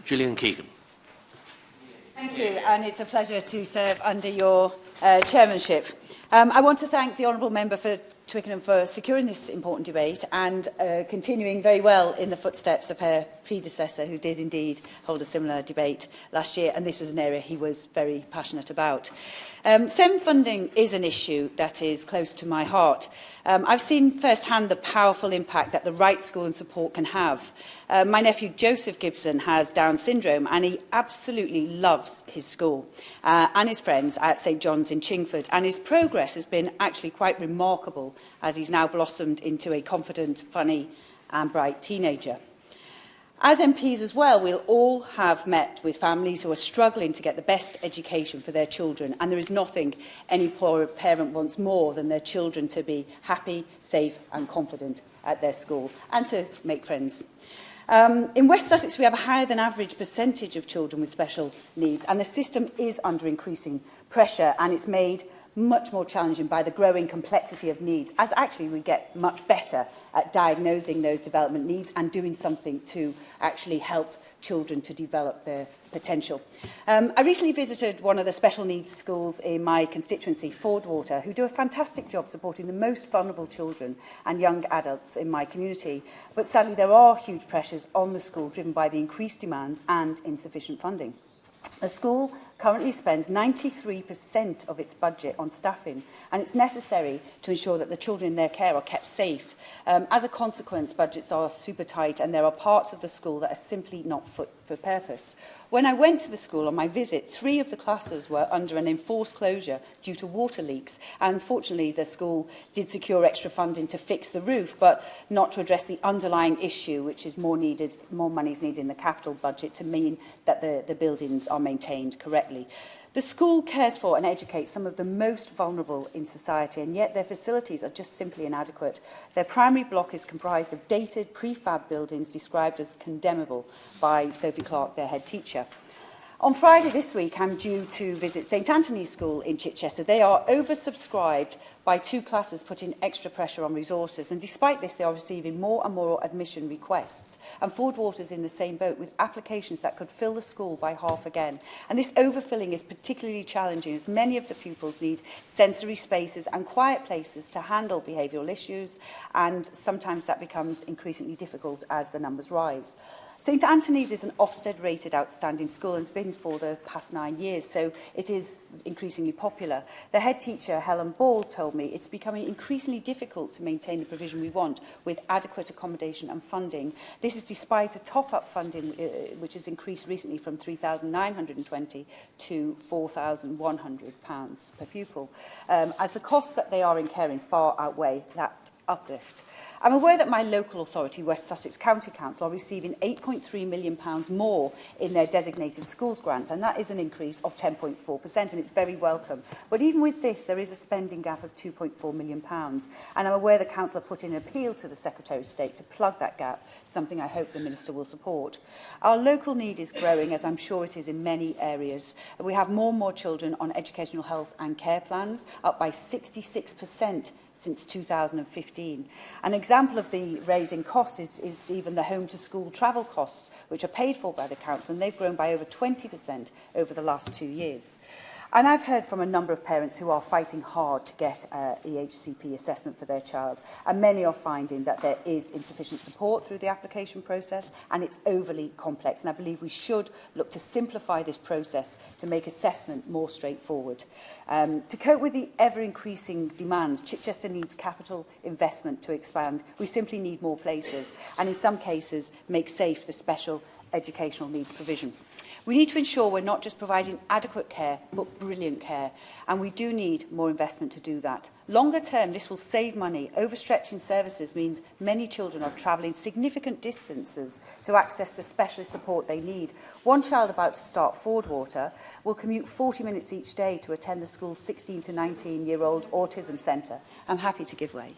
Gillian Keegan. Thank you, and it's a pleasure to serve under your chairmanship. I want to thank the Honourable Member for Twickenham for securing this important debate and continuing very well in the footsteps of her predecessor, who did indeed hold a similar debate last year, and this was an area he was very passionate about. STEM funding is an issue that is close to my heart. I've seen firsthand the powerful impact that the right school and support can have. My nephew Joseph Gibson has Down syndrome, and he absolutely loves his school and his friends at St John's in Chingford, and his progress has been actually quite remarkable as he's now blossomed into a confident, funny and bright teenager. As MPs as well, we'll all have met with families who are struggling to get the best education for their children, and there is nothing any poor parent wants more than their children to be happy, safe and confident at their school and to make friends. In West Sussex, we have a higher than average percentage of children with special needs, and the system is under increasing pressure, and it's made much more challenging by the growing complexity of needs, as actually we get much better at diagnosing those development needs and doing something to actually help children to develop their potential. I recently visited one of the special needs schools in my constituency, Fordwater, who do a fantastic job supporting the most vulnerable children and young adults in my community. But sadly, there are huge pressures on the school driven by the increased demands and insufficient funding. The school currently spends 93% of its budget on staffing, and it's necessary to ensure that the children in their care are kept safe. As a consequence, budgets are super tight, and there are parts of the school that are simply not fit for purpose. When I went to the school on my visit, 3 of the classes were under an enforced closure due to water leaks. And unfortunately, the school did secure extra funding to fix the roof, but not to address the underlying issue, which is more money is needed in the capital budget to mean that the buildings are maintained correctly. The school cares for and educates some of the most vulnerable in society, and yet their facilities are just simply inadequate. Their primary block is comprised of dated prefab buildings described as condemnable by Sophie Clark, their head teacher. On Friday this week, I'm due to visit St Anthony's School in Chichester. They are oversubscribed by 2 classes, putting extra pressure on resources. And despite this, they are receiving more and more admission requests. And Fordwater's in the same boat, with applications that could fill the school by half again. And this overfilling is particularly challenging, as many of the pupils need sensory spaces and quiet places to handle behavioural issues. And sometimes that becomes increasingly difficult as the numbers rise. St Anthony's is an Ofsted-rated outstanding school and has been for the past 9 years, so it is increasingly popular. The head teacher, Helen Ball, told me it's becoming increasingly difficult to maintain the provision we want with adequate accommodation and funding. This is despite a top-up funding which has increased recently from £3,920 to £4,100 per pupil, as the costs that they are incurring far outweigh that uplift. I'm aware that my local authority, West Sussex County Council, are receiving £8.3 million more in their designated schools grant, and that is an increase of 10.4%, and it's very welcome. But even with this, there is a spending gap of £2.4 million, and I'm aware the Council have put in an appeal to the Secretary of State to plug that gap, something I hope the Minister will support. Our local need is growing, as I'm sure it is in many areas. We have more and more children on educational health and care plans, up by 66% since 2015. An example of the raising costs is even the home-to-school travel costs, which are paid for by the Council, and they've grown by over 20% over the last 2 years. And I've heard from a number of parents who are fighting hard to get EHCP assessment for their child, and many are finding that there is insufficient support through the application process, and it's overly complex. And I believe we should look to simplify this process to make assessment more straightforward. To cope with the ever-increasing demands, Chichester needs capital investment to expand. We simply need more places, and in some cases make safe the special educational needs provision. We need to ensure we're not just providing adequate care, but brilliant care, and we do need more investment to do that. Longer term, this will save money. Overstretching services means many children are travelling significant distances to access the specialist support they need. One child about to start Fordwater will commute 40 minutes each day to attend the school's 16 to 19-year-old autism centre. I'm happy to give way.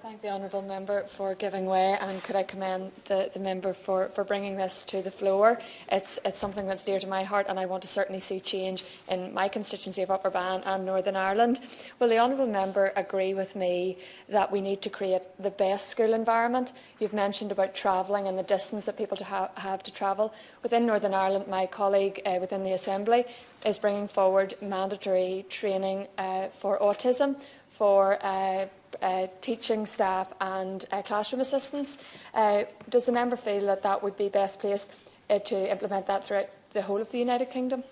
Thank thank the honourable member for giving way, and could I commend the member for bringing this to the floor. It's something that's dear to my heart, and I want to certainly see change in my constituency of Upper Bann and Northern Ireland. Will the honourable member agree with me that we need to create the best school environment? You've mentioned about travelling and the distance that people have to travel. Within Northern Ireland, my colleague within the Assembly is bringing forward mandatory training for autism for teaching staff and classroom assistants. Does the member feel that that would be best placed to implement that throughout the whole of the United Kingdom?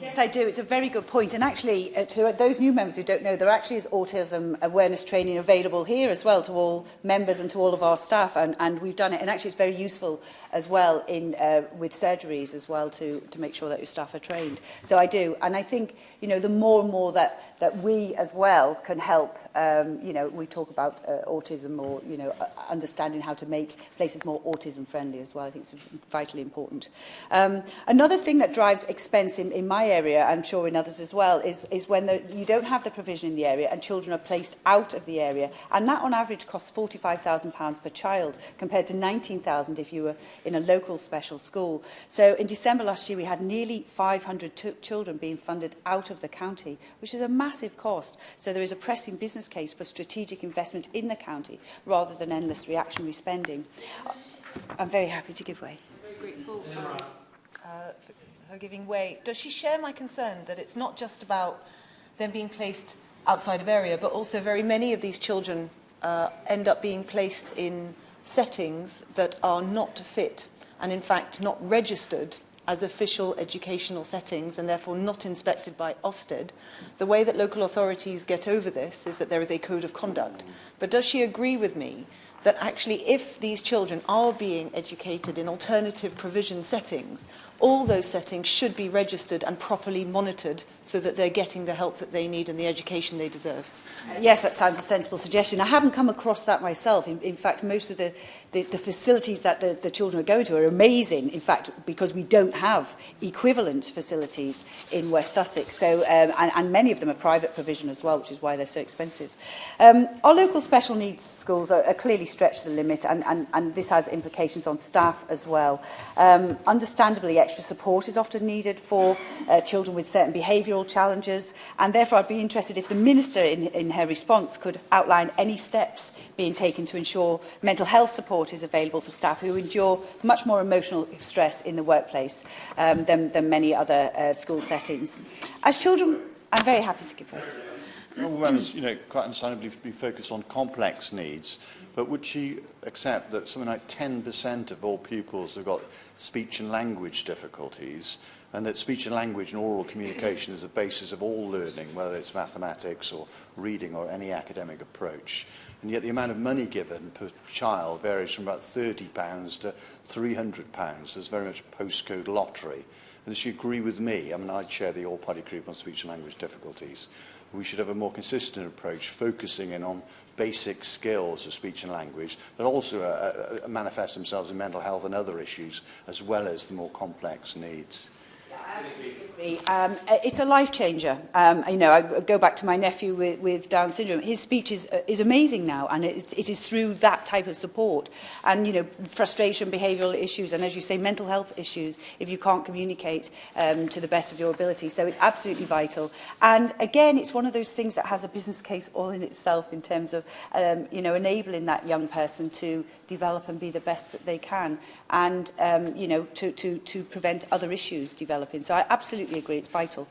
Yes, I do. It's a very good point. And actually, to those new members who don't know, there actually is autism awareness training available here as well to all members and to all of our staff. And we've done it. And actually, it's very useful as well in with surgeries as well to make sure that your staff are trained. So I do. And I think, you know, the more and more that we as well can help, you know, we talk about autism or, you know, understanding how to make places more autism friendly as well. I think it's vitally important. Another thing that drives expense in my area, I'm sure in others as well, is when you don't have the provision in the area and children are placed out of the area. And that on average costs £45,000 per child compared to £19,000 if you were in a local special school. So in December last year we had nearly 500 children being funded out of the county, which is a massive cost. So there is a pressing business case for strategic investment in the county rather than endless reactionary spending. I'm very happy to give way. Very grateful for her giving way. Does she share my concern that it's not just about them being placed outside of area, but also very many of these children end up being placed in settings that are not fit and in fact not registered as official educational settings and therefore not inspected by Ofsted? The way that local authorities get over this is that there is a code of conduct. But does she agree with me that actually if these children are being educated in alternative provision settings, all those settings should be registered and properly monitored so that they're getting the help that they need and the education they deserve? Yes, that sounds a sensible suggestion. I haven't come across that myself. In fact, most of the facilities that the children are going to are amazing, in fact, because we don't have equivalent facilities in West Sussex. So, and many of them are private provision as well, which is why they're so expensive. Our local special needs schools are clearly stretched to the limit, and this has implications on staff as well. Understandably, extra support is often needed for children with certain behavioural challenges, and therefore I'd be interested if the Minister in her response could outline any steps being taken to ensure mental health support is available for staff who endure much more emotional stress in the workplace than many other school settings. As children, I'm very happy to give way. Well, members, you know, quite understandably be focused on complex needs, but would she accept that something like 10% of all pupils have got speech and language difficulties, and that speech and language and oral communication is the basis of all learning, whether it's mathematics or reading or any academic approach? And yet the amount of money given per child varies from about £30 to £300. There's very much a postcode lottery. And does she agree with me? I mean, I chair the all-party group on speech and language difficulties. We should have a more consistent approach, focusing in on basic skills of speech and language that also manifest themselves in mental health and other issues, as well as the more complex needs. It's a life changer. You know, I go back to my nephew with Down syndrome. His speech is amazing now, and it is through that type of support. And, you know, frustration, behavioural issues, and as you say, mental health issues, if you can't communicate to the best of your ability. So it's absolutely vital. And again, it's one of those things that has a business case all in itself in terms of, you know, enabling that young person to develop and be the best that they can, and you know, to prevent other issues developing. So I absolutely agree, it's vital.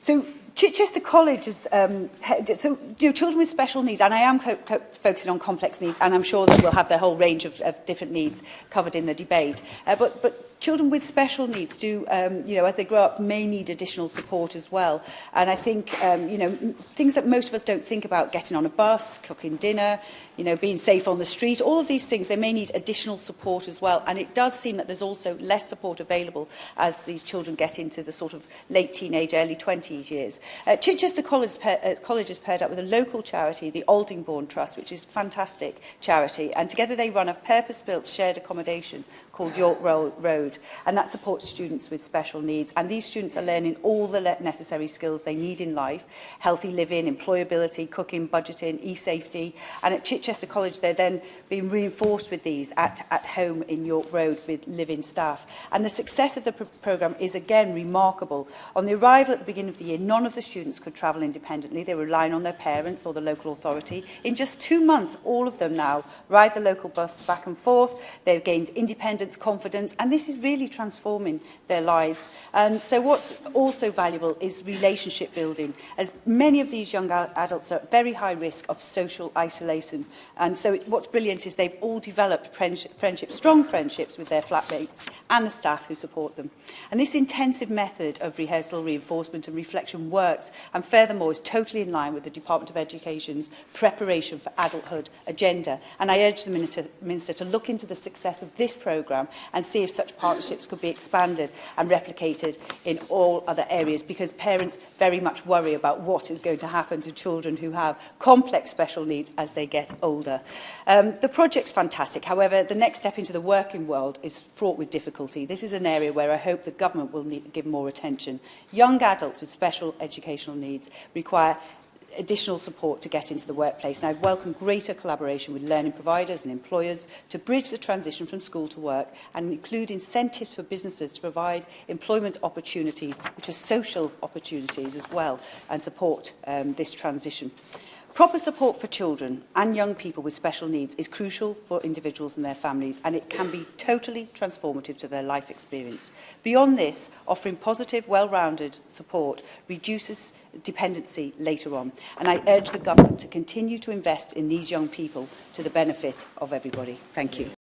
So Chichester College is, so, you know, children with special needs, and I am focusing on complex needs, and I'm sure that we'll have the whole range of different needs covered in the debate. But children with special needs do, you know, as they grow up, may need additional support as well. And I think, you know, things that most of us don't think about, getting on a bus, cooking dinner, you know, being safe on the street, all of these things, they may need additional support as well. And it does seem that there's also less support available as these children get into the sort of late teenage, early 20s years. Chichester College is paired up with a local charity, the Aldingbourne Trust, which is a fantastic charity. And together they run a purpose-built shared accommodation called York Road, road, and that supports students with special needs. And these students are learning all the necessary skills they need in life: healthy living, employability, cooking, budgeting, e-safety. And at Chichester College, they're then being reinforced with these at home in York Road with living staff. And the success of the programme is again remarkable. On the arrival at the beginning of the year, none of the students could travel independently. They were relying on their parents or the local authority. In just 2 months, all of them now ride the local bus back and forth. They've gained independence, confidence, and this is really transforming their lives. And so what's also valuable is relationship building, as many of these young adults are at very high risk of social isolation. And so what's brilliant is they've all developed friendships, strong friendships with their flatmates and the staff who support them. And this intensive method of rehearsal, reinforcement and reflection works, and furthermore is totally in line with the Department of Education's preparation for adulthood agenda. And I urge the Minister to look into the success of this programme and see if such partnerships could be expanded and replicated in all other areas, because parents very much worry about what is going to happen to children who have complex special needs as they get older. The project's fantastic. However, the next step into the working world is fraught with difficulty. This is an area where I hope the government will give more attention. Young adults with special educational needs require additional support to get into the workplace, and I welcome greater collaboration with learning providers and employers to bridge the transition from school to work, and include incentives for businesses to provide employment opportunities, which are social opportunities as well, and support this transition. Proper support for children and young people with special needs is crucial for individuals and their families, and it can be totally transformative to their life experience. Beyond this, offering positive, well-rounded support reduces dependency later on, and I urge the government to continue to invest in these young people to the benefit of everybody. Thank you.